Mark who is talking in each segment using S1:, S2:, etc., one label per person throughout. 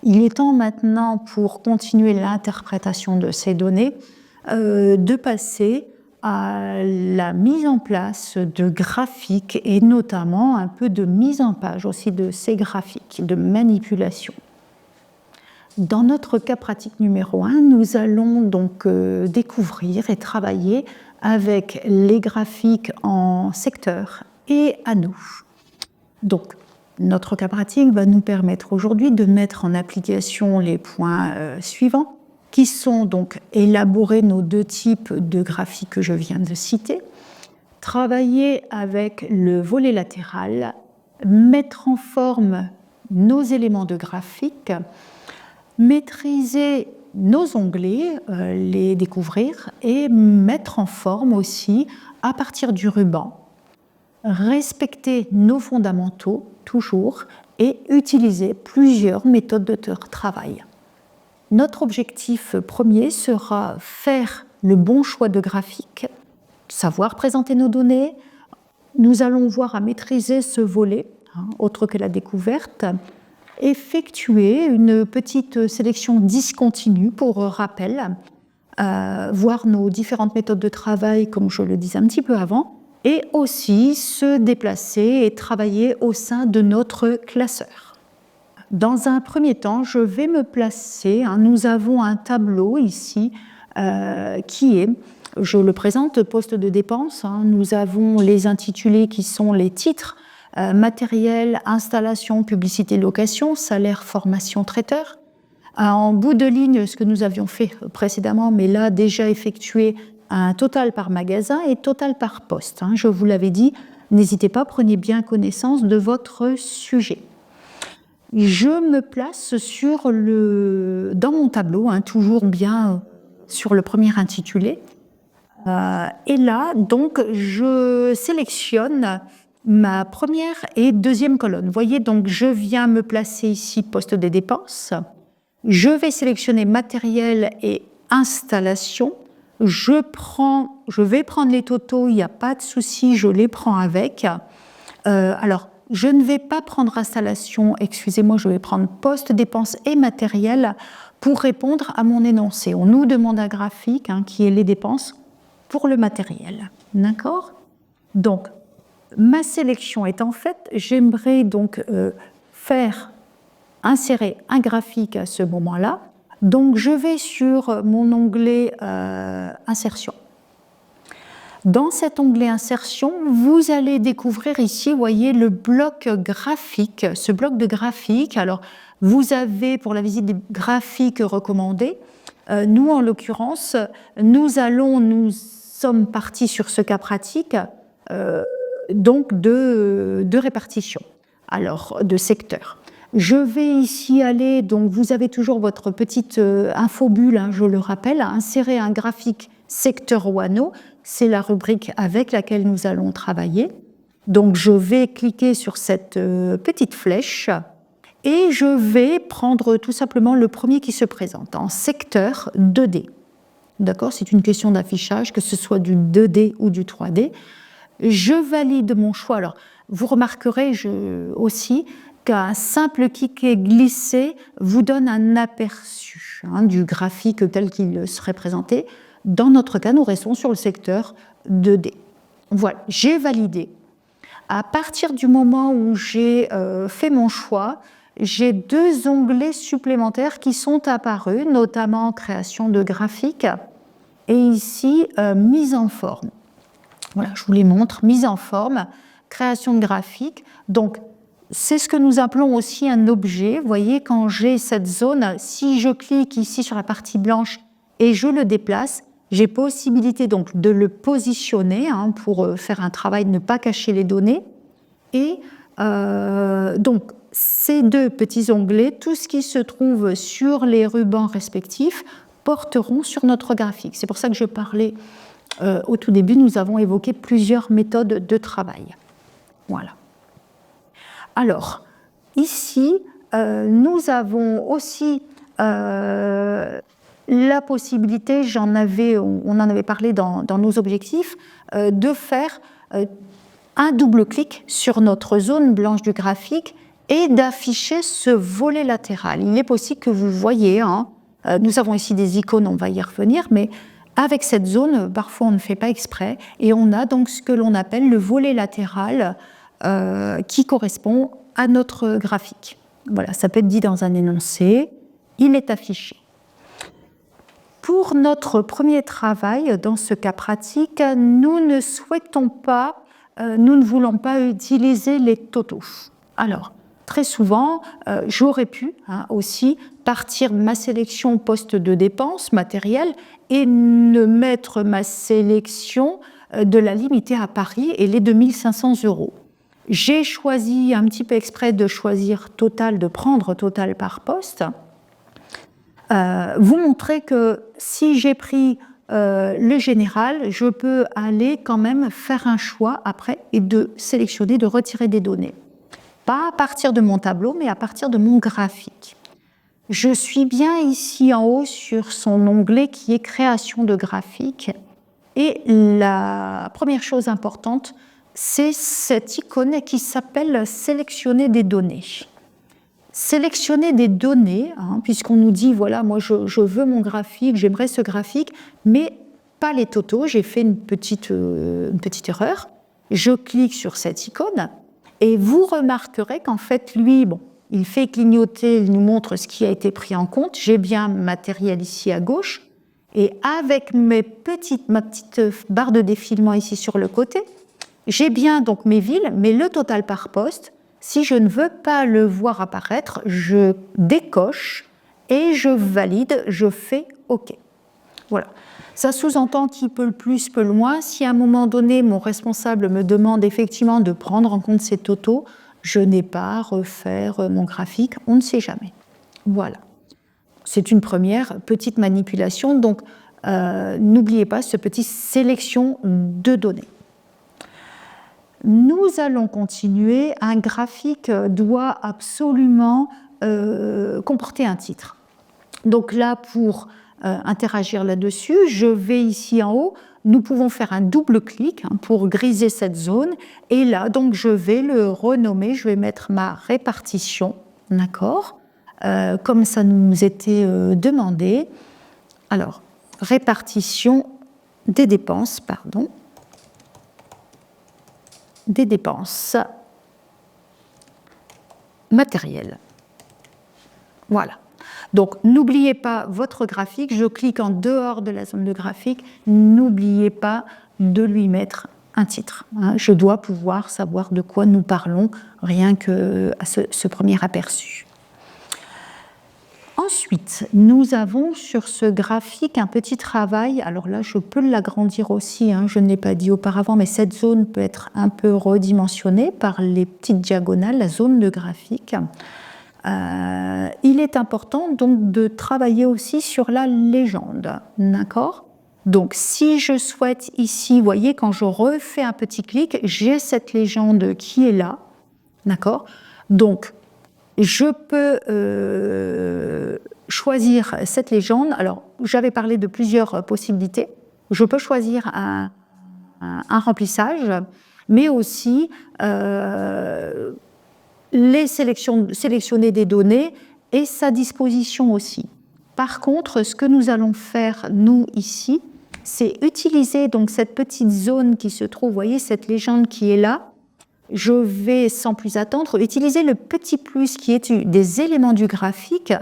S1: il est temps maintenant, pour continuer l'interprétation de ces données, de passer à la mise en place de graphiques et notamment un peu de mise en page aussi de ces graphiques, de manipulation. Dans notre cas pratique numéro 1, nous allons donc découvrir et travailler avec les graphiques en secteur et anneaux. Donc, notre cas pratique va nous permettre aujourd'hui de mettre en application les points suivants, qui sont donc élaborer nos deux types de graphiques que je viens de citer, travailler avec le volet latéral, mettre en forme nos éléments de graphique, maîtriser nos onglets, les découvrir et mettre en forme aussi à partir du ruban, respecter nos fondamentaux toujours et utiliser plusieurs méthodes de travail. Notre objectif premier sera faire le bon choix de graphique, savoir présenter nos données. Nous allons voir à maîtriser ce volet, autre que la découverte, effectuer une petite sélection discontinue pour rappel, voir nos différentes méthodes de travail, comme je le disais un petit peu avant, et aussi se déplacer et travailler au sein de notre classeur. Dans un premier temps, je vais me placer, nous avons un tableau ici qui est, je le présente, poste de dépenses. Nous avons les intitulés qui sont les titres, matériel, installation, publicité, location, salaire, formation, traiteur. En bout de ligne, ce que nous avions fait précédemment, mais là déjà effectué, un total par magasin et total par poste. Je vous l'avais dit, n'hésitez pas, prenez bien connaissance de votre sujet. Je me place dans mon tableau, toujours bien sur le premier intitulé. Et là, donc, je sélectionne ma première et deuxième colonne. Vous voyez, donc, je viens me placer ici, poste des dépenses. Je vais sélectionner matériel et installation. Je vais prendre les totaux, il n'y a pas de souci, je les prends avec. Alors, je ne vais pas prendre installation, excusez-moi, je vais prendre poste, dépenses et matériel pour répondre à mon énoncé. On nous demande un graphique qui est les dépenses pour le matériel. D'accord ? Donc, ma sélection étant faite, j'aimerais donc insérer un graphique à ce moment-là. Donc, je vais sur mon onglet Insertion. Dans cet onglet Insertion, vous allez découvrir ici, vous voyez, le bloc graphique. Ce bloc de graphique, alors, vous avez pour la visite des graphiques recommandés. Nous, en l'occurrence, nous sommes partis sur ce cas pratique donc de répartition, alors de secteur. Je vais ici aller, donc vous avez toujours votre petite infobulle, je le rappelle, insérer un graphique secteur ou anneau, c'est la rubrique avec laquelle nous allons travailler. Donc je vais cliquer sur cette petite flèche et je vais prendre tout simplement le premier qui se présente en secteur 2D. D'accord ? C'est une question d'affichage, que ce soit du 2D ou du 3D. Je valide mon choix. Alors, vous remarquerez aussi qu'un simple clic et glisser vous donne un aperçu du graphique tel qu'il serait présenté. Dans notre cas, nous restons sur le secteur 2D. Voilà, j'ai validé. À partir du moment où j'ai fait mon choix, j'ai deux onglets supplémentaires qui sont apparus, notamment création de graphiques et ici mise en forme. Voilà, je vous les montre, mise en forme, création de graphiques. Donc, c'est ce que nous appelons aussi un objet. Vous voyez, quand j'ai cette zone, si je clique ici sur la partie blanche et je le déplace, j'ai possibilité donc de le positionner pour faire un travail de ne pas cacher les données. Et donc, ces deux petits onglets, tout ce qui se trouve sur les rubans respectifs, porteront sur notre graphique. C'est pour ça que je parlais au tout début, nous avons évoqué plusieurs méthodes de travail. Voilà. Alors, ici, nous avons aussi la possibilité, on en avait parlé dans nos objectifs, de faire un double clic sur notre zone blanche du graphique et d'afficher ce volet latéral. Il est possible que vous voyez, hein, nous avons ici des icônes, on va y revenir, mais avec cette zone, parfois on ne fait pas exprès, et on a donc ce que l'on appelle le volet latéral qui correspond à notre graphique. Voilà, ça peut être dit dans un énoncé, il est affiché. Pour notre premier travail, dans ce cas pratique, nous ne souhaitons pas, nous ne voulons pas utiliser les totaux. Alors, très souvent, j'aurais pu aussi partir de ma sélection au poste de dépenses matérielles et ne mettre ma sélection de la limiter à Paris et les 2500 €. J'ai choisi un petit peu exprès de choisir Total, de prendre Total par poste. Vous montrer que si j'ai pris le général, je peux aller quand même faire un choix après et de sélectionner, de retirer des données. Pas à partir de mon tableau, mais à partir de mon graphique. Je suis bien ici en haut sur son onglet qui est création de graphique. Et la première chose importante, c'est cette icône qui s'appelle sélectionner des données. Sélectionner des données, hein, puisqu'on nous dit, voilà, moi je veux mon graphique, j'aimerais ce graphique, mais pas les totaux, j'ai fait une petite erreur. Je clique sur cette icône et vous remarquerez qu'en fait, lui, bon, il fait clignoter, il nous montre ce qui a été pris en compte. J'ai bien matériel ici à gauche et avec ma petite barre de défilement ici sur le côté, j'ai bien donc mes villes, mais le total par poste. Si je ne veux pas le voir apparaître, je décoche et je valide, je fais OK. Voilà. Ça sous-entend qui peut le plus, peut le moins. Si à un moment donné, mon responsable me demande effectivement de prendre en compte ces totaux, je n'ai pas à refaire mon graphique, on ne sait jamais. Voilà. C'est une première petite manipulation, donc n'oubliez pas ce petit sélection de données. Nous allons continuer. Un graphique doit absolument comporter un titre. Donc là, pour interagir là-dessus, je vais ici en haut. Nous pouvons faire un double clic pour griser cette zone. Et là, donc, je vais le renommer. Je vais mettre ma répartition, d'accord, comme ça nous était demandé. Alors, répartition des dépenses, pardon. Des dépenses matérielles. Voilà. Donc, n'oubliez pas votre graphique. Je clique en dehors de la zone de graphique. N'oubliez pas de lui mettre un titre. Je dois pouvoir savoir de quoi nous parlons, rien qu'à ce premier aperçu. Ensuite, nous avons sur ce graphique un petit travail. Alors là, je peux l'agrandir aussi, je ne l'ai pas dit auparavant, mais cette zone peut être un peu redimensionnée par les petites diagonales, la zone de graphique. Il est important donc de travailler aussi sur la légende, d'accord ? Donc, si je souhaite ici, vous voyez, quand je refais un petit clic, j'ai cette légende qui est là, d'accord ? Donc, je peux choisir cette légende. Alors, j'avais parlé de plusieurs possibilités. Je peux choisir un remplissage, mais aussi sélectionner des données et sa disposition aussi. Par contre, ce que nous allons faire, nous, ici, c'est utiliser donc cette petite zone qui se trouve, vous voyez, cette légende qui est là. Je vais, sans plus attendre, utiliser le petit plus qui est des éléments du graphique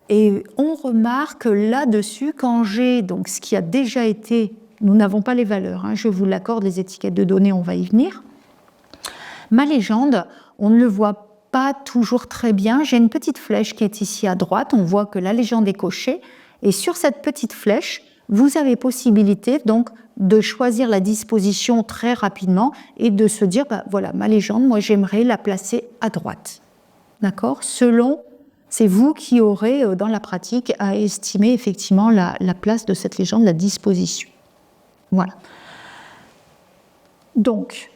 S1: et on remarque là-dessus quand j'ai donc ce qui a déjà été, nous n'avons pas les valeurs, je vous l'accorde, les étiquettes de données, on va y venir. Ma légende, on ne le voit pas toujours très bien. J'ai une petite flèche qui est ici à droite, on voit que la légende est cochée et sur cette petite flèche, vous avez possibilité donc de choisir la disposition très rapidement et de se dire, voilà, ma légende, moi j'aimerais la placer à droite. D'accord ? Selon, c'est vous qui aurez dans la pratique à estimer effectivement la place de cette légende, la disposition. Voilà. Donc,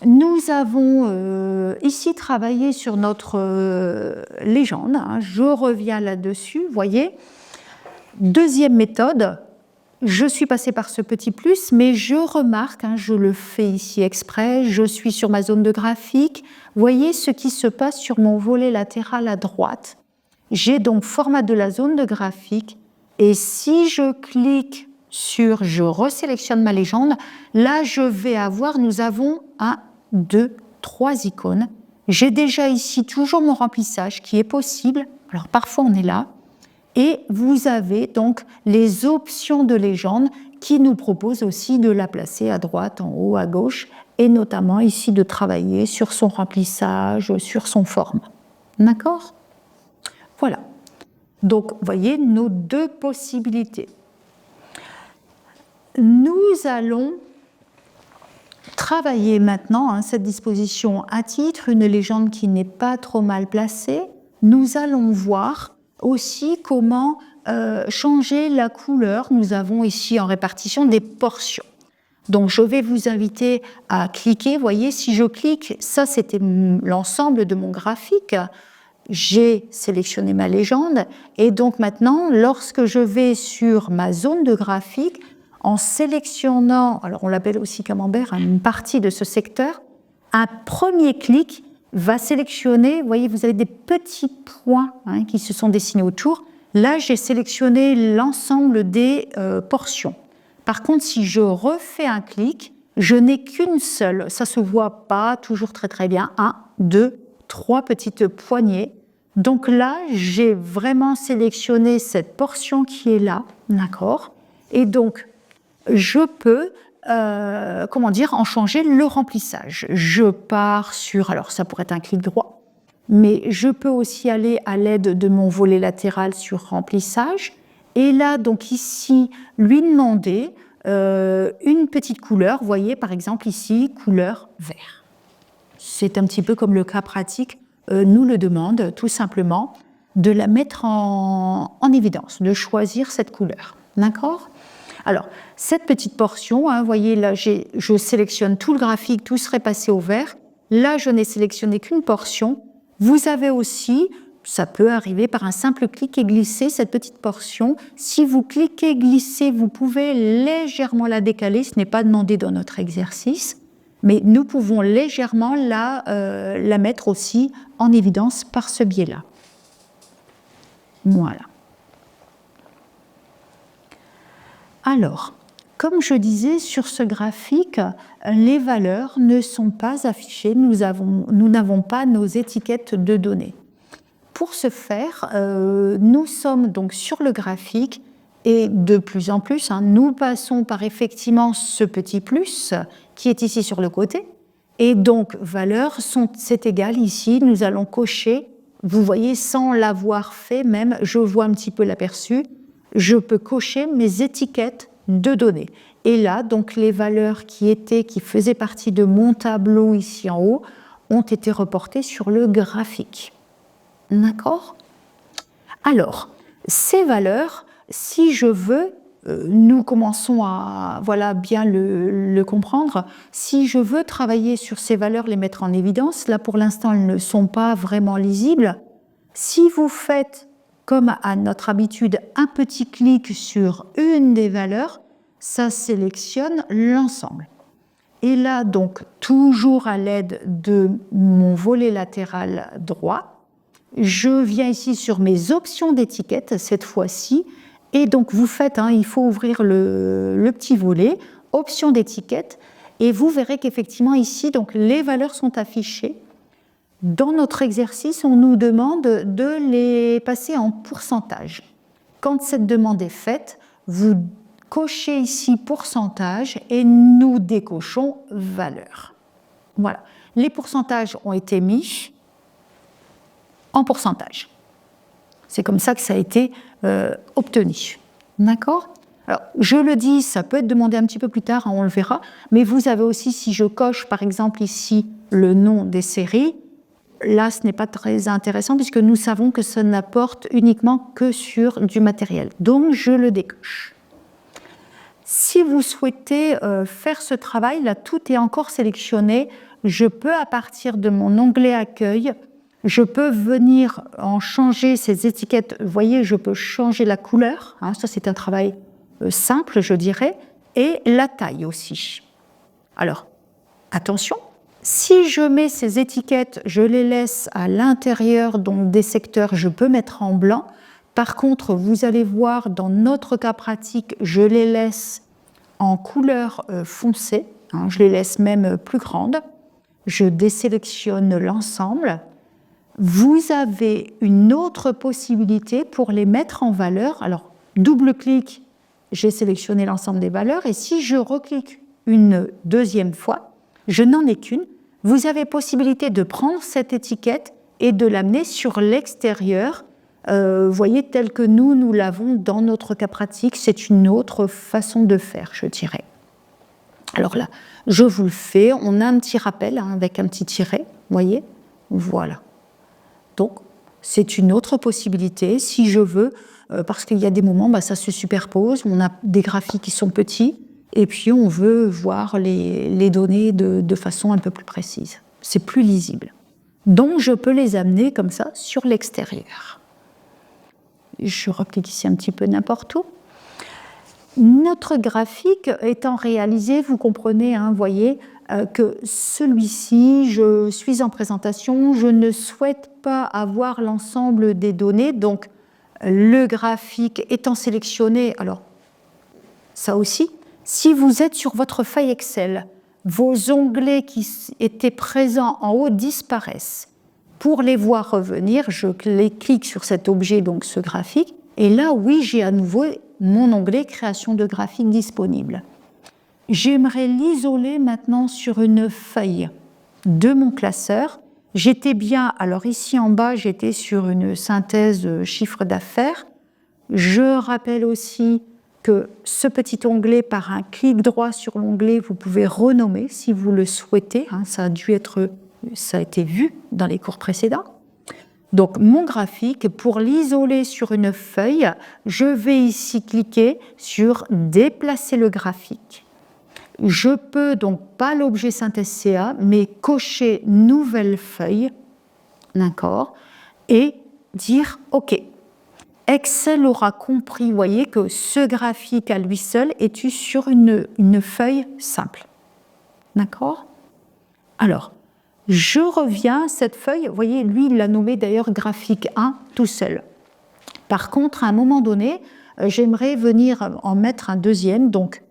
S1: nous avons ici travaillé sur notre légende. Je reviens là-dessus, vous voyez. Deuxième méthode, je suis passée par ce petit plus, mais je remarque, je le fais ici exprès, je suis sur ma zone de graphique. Voyez ce qui se passe sur mon volet latéral à droite. J'ai donc format de la zone de graphique, et si je clique sur « Je resélectionne ma légende », là je vais avoir, nous avons 1, 2, 3 icônes. J'ai déjà ici toujours mon remplissage qui est possible. Alors parfois on est là. Et vous avez donc les options de légende qui nous proposent aussi de la placer à droite, en haut, à gauche, et notamment ici de travailler sur son remplissage, sur son format. D'accord ? Voilà. Donc, vous voyez nos deux possibilités. Nous allons travailler maintenant cette disposition à titre, une légende qui n'est pas trop mal placée. Nous allons voir aussi comment changer la couleur. Nous avons ici en répartition des portions. Donc je vais vous inviter à cliquer. Vous voyez, si je clique, ça c'était l'ensemble de mon graphique. J'ai sélectionné ma légende. Et donc maintenant, lorsque je vais sur ma zone de graphique, en sélectionnant, alors on l'appelle aussi camembert, une partie de ce secteur, un premier clic va sélectionner, vous voyez, vous avez des petits points qui se sont dessinés autour. Là, j'ai sélectionné l'ensemble des portions. Par contre, si je refais un clic, je n'ai qu'une seule. Ça ne se voit pas toujours très très bien. 1, 2, 3 petites poignées. Donc là, j'ai vraiment sélectionné cette portion qui est là, d'accord ? Et donc, je peux en changer le remplissage. Je pars sur, alors ça pourrait être un clic droit, mais je peux aussi aller à l'aide de mon volet latéral sur remplissage, et là, donc ici, lui demander une petite couleur, vous voyez par exemple ici, couleur vert. C'est un petit peu comme le cas pratique nous le demande, tout simplement, de la mettre en évidence, de choisir cette couleur. D'accord ? Alors, cette petite portion, vous voyez, là, je sélectionne tout le graphique, tout serait passé au vert. Là, je n'ai sélectionné qu'une portion. Vous avez aussi, ça peut arriver par un simple clic et glisser cette petite portion. Si vous cliquez, glissez, vous pouvez légèrement la décaler. Ce n'est pas demandé dans notre exercice, mais nous pouvons légèrement la mettre aussi en évidence par ce biais-là. Voilà. Alors, comme je disais, sur ce graphique, les valeurs ne sont pas affichées, nous n'avons pas nos étiquettes de données. Pour ce faire, nous sommes donc sur le graphique et de plus en plus, nous passons par effectivement ce petit plus qui est ici sur le côté. Et donc, valeurs, c'est égal ici, nous allons cocher, vous voyez, sans l'avoir fait même, je vois un petit peu l'aperçu, je peux cocher mes étiquettes de données. Et là, donc, les valeurs qui faisaient partie de mon tableau ici en haut ont été reportées sur le graphique. D'accord ? Alors, ces valeurs, si je veux, nous commençons à bien le comprendre, si je veux travailler sur ces valeurs, les mettre en évidence, là pour l'instant elles ne sont pas vraiment lisibles, si vous faites comme à notre habitude, un petit clic sur une des valeurs, ça sélectionne l'ensemble. Et là, donc, toujours à l'aide de mon volet latéral droit, je viens ici sur mes options d'étiquette, cette fois-ci, et donc vous faites, il faut ouvrir le petit volet, options d'étiquette, et vous verrez qu'effectivement ici, donc, les valeurs sont affichées. Dans notre exercice, on nous demande de les passer en pourcentage. Quand cette demande est faite, vous cochez ici pourcentage et nous décochons valeur. Voilà. Les pourcentages ont été mis en pourcentage. C'est comme ça que ça a été obtenu. D'accord ? Alors, je le dis, ça peut être demandé un petit peu plus tard, on le verra, mais vous avez aussi, si je coche par exemple ici le nom des séries, là, ce n'est pas très intéressant puisque nous savons que ça n'apporte uniquement que sur du matériel. Donc, je le décoche. Si vous souhaitez faire ce travail, là, tout est encore sélectionné. Je peux, à partir de mon onglet Accueil, je peux venir en changer ces étiquettes. Vous voyez, je peux changer la couleur. Ça, c'est un travail simple, je dirais, et la taille aussi. Alors, attention, si je mets ces étiquettes, je les laisse à l'intérieur des secteurs, je peux mettre en blanc. Par contre, vous allez voir, dans notre cas pratique, je les laisse en couleur foncée, hein, je les laisse même plus grandes. Je désélectionne l'ensemble. Vous avez une autre possibilité pour les mettre en valeur. Alors, double-clic, j'ai sélectionné l'ensemble des valeurs, et si je reclique une deuxième fois, je n'en ai qu'une, vous avez possibilité de prendre cette étiquette et de l'amener sur l'extérieur, voyez, tel que nous l'avons dans notre cas pratique. C'est une autre façon de faire, je dirais. Alors là, je vous le fais, on a un petit rappel hein, avec un petit tiret, voyez, voilà. Donc, c'est une autre possibilité, si je veux, parce qu'il y a des moments, ça se superpose, on a des graphiques qui sont petits, et puis on veut voir les données de façon un peu plus précise. C'est plus lisible. Donc, je peux les amener comme ça sur l'extérieur. Je reclique ici un petit peu n'importe où. Notre graphique étant réalisé, vous comprenez, hein, voyez, que celui-ci, je suis en présentation, je ne souhaite pas avoir l'ensemble des données, donc le graphique étant sélectionné, alors ça aussi, si vous êtes sur votre feuille Excel, vos onglets qui étaient présents en haut disparaissent. Pour les voir revenir, je clique sur cet objet, donc ce graphique, et là, oui, j'ai à nouveau mon onglet création de graphique disponible. J'aimerais l'isoler maintenant sur une feuille de mon classeur. J'étais bien, alors ici en bas, j'étais sur une synthèse chiffre d'affaires. Je rappelle aussi que ce petit onglet, par un clic droit sur l'onglet, vous pouvez renommer si vous le souhaitez. Hein, ça a été vu dans les cours précédents. Donc, mon graphique, pour l'isoler sur une feuille, je vais ici cliquer sur « Déplacer le graphique ». Je peux donc pas l'objet synthèse CA, mais cocher « Nouvelle feuille », d'accord, et dire « OK ». Excel aura compris, vous voyez, que ce graphique à lui seul est sur une feuille simple. D'accord? Alors, je reviens à cette feuille, vous voyez, lui, il l'a nommé d'ailleurs graphique 1 tout seul. Par contre, à un moment donné, j'aimerais venir en mettre un deuxième, donc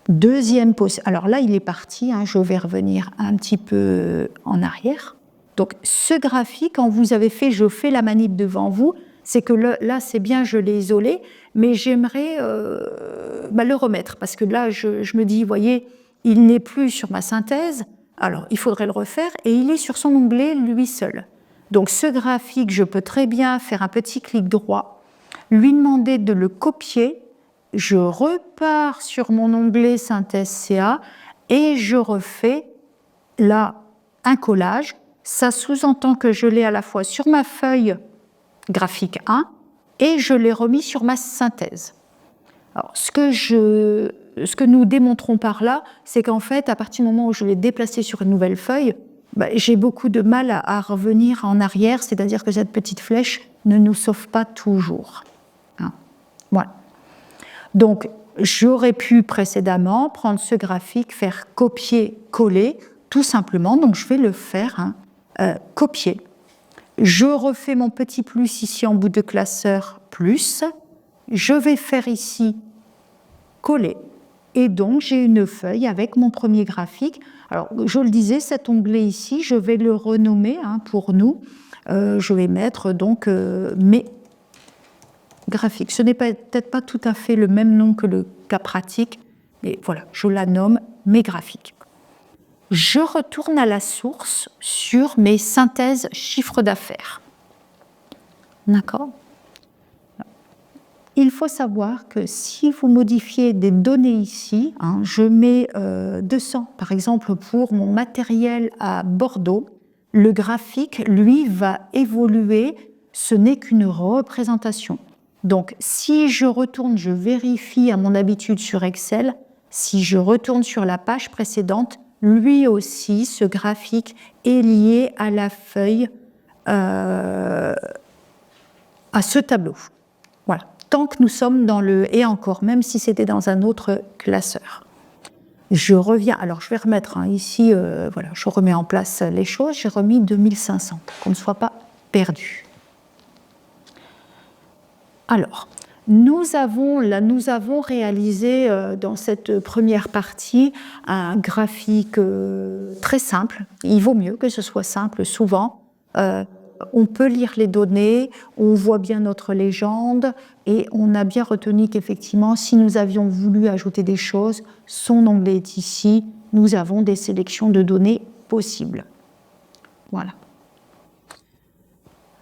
S1: deuxième pause. Alors là, il est parti, hein, je vais revenir un petit peu en arrière. Donc, ce graphique, quand vous avez fait, je fais la manip devant vous, c'est que là, c'est bien, je l'ai isolé, mais j'aimerais le remettre, parce que là, je me dis, vous voyez, il n'est plus sur ma synthèse. Alors, il faudrait le refaire, et il est sur son onglet lui seul. Donc, ce graphique, je peux très bien faire un petit clic droit, lui demander de le copier, je repars sur mon onglet synthèse CA, et je refais là un collage. Ça sous-entend que je l'ai à la fois sur ma feuille graphique 1, et je l'ai remis sur ma synthèse. Alors, ce que nous démontrons par là, c'est qu'en fait, à partir du moment où je l'ai déplacé sur une nouvelle feuille, j'ai beaucoup de mal à revenir en arrière, c'est-à-dire que cette petite flèche ne nous sauve pas toujours. Hein. Voilà. Donc, j'aurais pu précédemment prendre ce graphique, faire copier-coller, tout simplement, donc je vais le faire, copier. Je refais mon petit plus ici en bout de classeur, plus. Je vais faire ici coller. Et donc, j'ai une feuille avec mon premier graphique. Alors, je le disais, cet onglet ici, je vais le renommer pour nous. Je vais mettre donc mes graphiques. Ce n'est peut-être pas tout à fait le même nom que le cas pratique, mais voilà, je la nomme mes graphiques. Je retourne à la source sur mes synthèses chiffre d'affaires. D'accord ? Il faut savoir que si vous modifiez des données ici, je mets 200 par exemple pour mon matériel à Bordeaux, le graphique, lui, va évoluer, ce n'est qu'une représentation. Donc si je retourne, je vérifie à mon habitude sur Excel, si je retourne sur la page précédente, lui aussi, ce graphique est lié à la feuille, à ce tableau. Voilà. tant que nous sommes dans le « et encore », même si c'était dans un autre classeur. Je reviens, alors je vais remettre ici, voilà, je remets en place les choses, j'ai remis 2500, pour qu'on ne soit pas perdu. Alors, nous avons réalisé dans cette première partie un graphique très simple. Il vaut mieux que ce soit simple souvent. On peut lire les données, on voit bien notre légende et on a bien retenu qu'effectivement, si nous avions voulu ajouter des choses, son onglet est ici, nous avons des sélections de données possibles. Voilà.